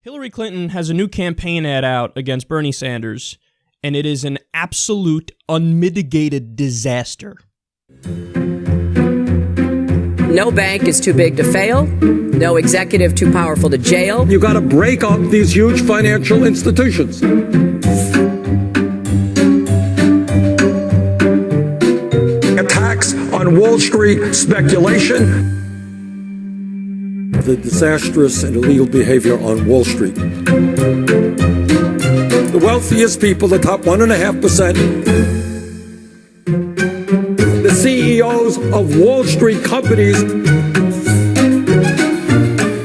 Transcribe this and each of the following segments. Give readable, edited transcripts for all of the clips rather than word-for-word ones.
Hillary Clinton has a new campaign ad out against Bernie Sanders, and it is an absolute, unmitigated disaster. No bank is too big to fail. No executive too powerful to jail. You got to break up these huge financial institutions. Attacks on Wall Street speculation. The disastrous and illegal behavior on Wall Street. The wealthiest people, the top 1.5%. The CEOs of Wall Street companies,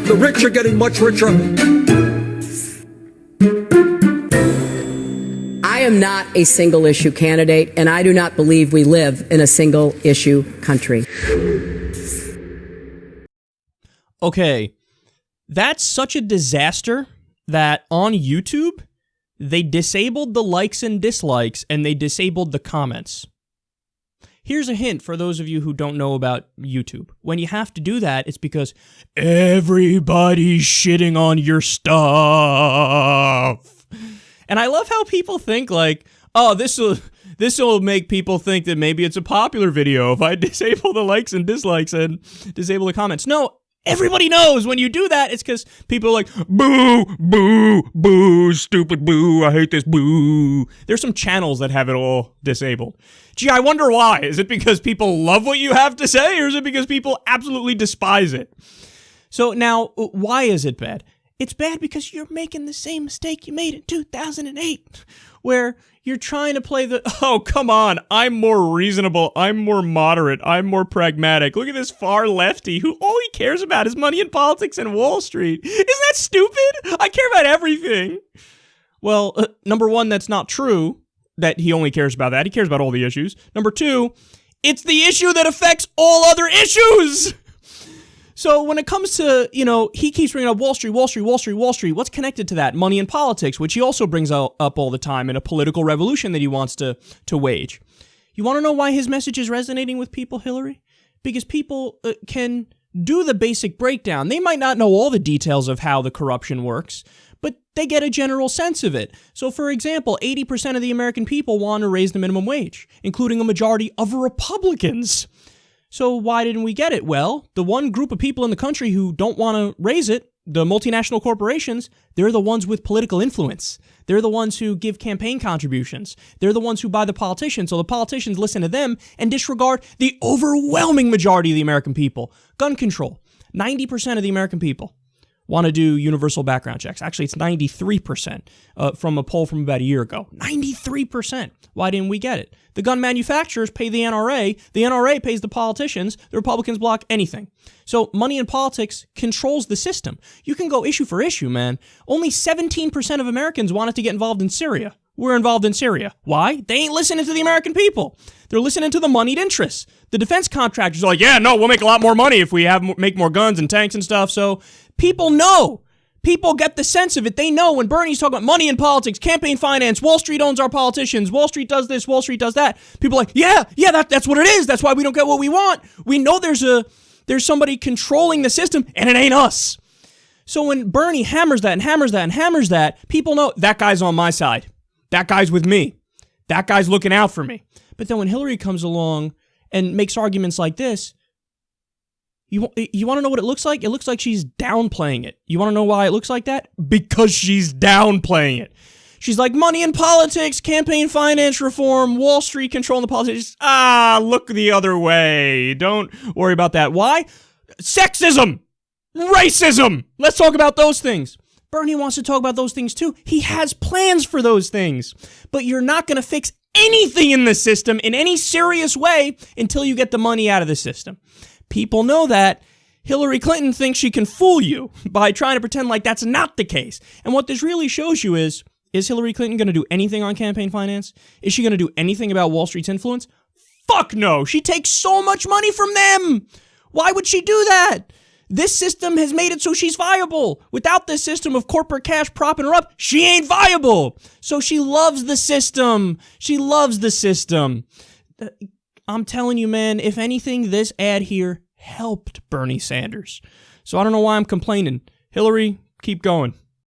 the rich are getting much richer. I am not a single issue candidate, and I do not believe we live in a single issue country. Okay, that's such a disaster that on YouTube, they disabled the likes and dislikes, and they disabled the comments. Here's a hint for those of you who don't know about YouTube. When you have to do that, it's because everybody's shitting on your stuff. And I love how people think like, oh, this'll make people think that maybe it's a popular video if I disable the likes and dislikes and disable the comments. No, everybody knows when you do that, it's because people are like, boo, boo, boo, stupid boo, I hate this boo. There's some channels that have it all disabled. Gee, I wonder why. Is it because people love what you have to say, or is it because people absolutely despise it? So now, why is it bad? It's bad because you're making the same mistake you made in 2008, where you're trying to play the, oh, come on, I'm more reasonable, I'm more moderate, I'm more pragmatic. Look at this far lefty who all he cares about is money and politics and Wall Street. Isn't that stupid? I care about everything. Well, number one, that's not true, that he only cares about that. He cares about all the issues. Number two, it's the issue that affects all other issues. So when it comes to, he keeps bringing up Wall Street, Wall Street, Wall Street, Wall Street. What's connected to that? Money and politics, which he also brings up all the time in a political revolution that he wants to wage. You want to know why his message is resonating with people, Hillary? Because people can do the basic breakdown. They might not know all the details of how the corruption works, but they get a general sense of it. So, for example, 80% of the American people want to raise the minimum wage, including a majority of Republicans. So why didn't we get it? Well, the one group of people in the country who don't want to raise it, the multinational corporations, they're the ones with political influence. They're the ones who give campaign contributions. They're the ones who buy the politicians. So the politicians listen to them and disregard the overwhelming majority of the American people. Gun control. 90% of the American people want to do universal background checks. Actually, it's 93% from a poll from about a year ago. 93%. Why didn't we get it? The gun manufacturers pay the NRA. The NRA pays the politicians. The Republicans block anything. So money in politics controls the system. You can go issue for issue, man. Only 17% of Americans wanted to get involved in Syria. We're involved in Syria. Why? They ain't listening to the American people. They're listening to the moneyed interests. The defense contractors are like, yeah, no, we'll make a lot more money if we make more guns and tanks and stuff. So people know. People get the sense of it. They know when Bernie's talking about money and politics, campaign finance, Wall Street owns our politicians, Wall Street does this, Wall Street does that. People are like, yeah, that's what it is. That's why we don't get what we want. We know there's somebody controlling the system, and it ain't us. So when Bernie hammers that and hammers that and hammers that, people know that guy's on my side. That guy's with me. That guy's looking out for me. But then when Hillary comes along and makes arguments like this, you want to know what it looks like? It looks like she's downplaying it. You want to know why it looks like that? Because she's downplaying it. She's like, money in politics, campaign finance reform, Wall Street controlling the politics. Look the other way. Don't worry about that. Why? Sexism. Racism. Let's talk about those things. Bernie wants to talk about those things too. He has plans for those things. But you're not going to fix anything in the system in any serious way until you get the money out of the system. People know that. Hillary Clinton thinks she can fool you by trying to pretend like that's not the case. And what this really shows you is Hillary Clinton going to do anything on campaign finance? Is she going to do anything about Wall Street's influence? Fuck no. She takes so much money from them. Why would she do that? This system has made it so she's viable. Without this system of corporate cash propping her up, she ain't viable. So she loves the system. She loves the system. I'm telling you, man, if anything, this ad here helped Bernie Sanders. So I don't know why I'm complaining. Hillary, keep going.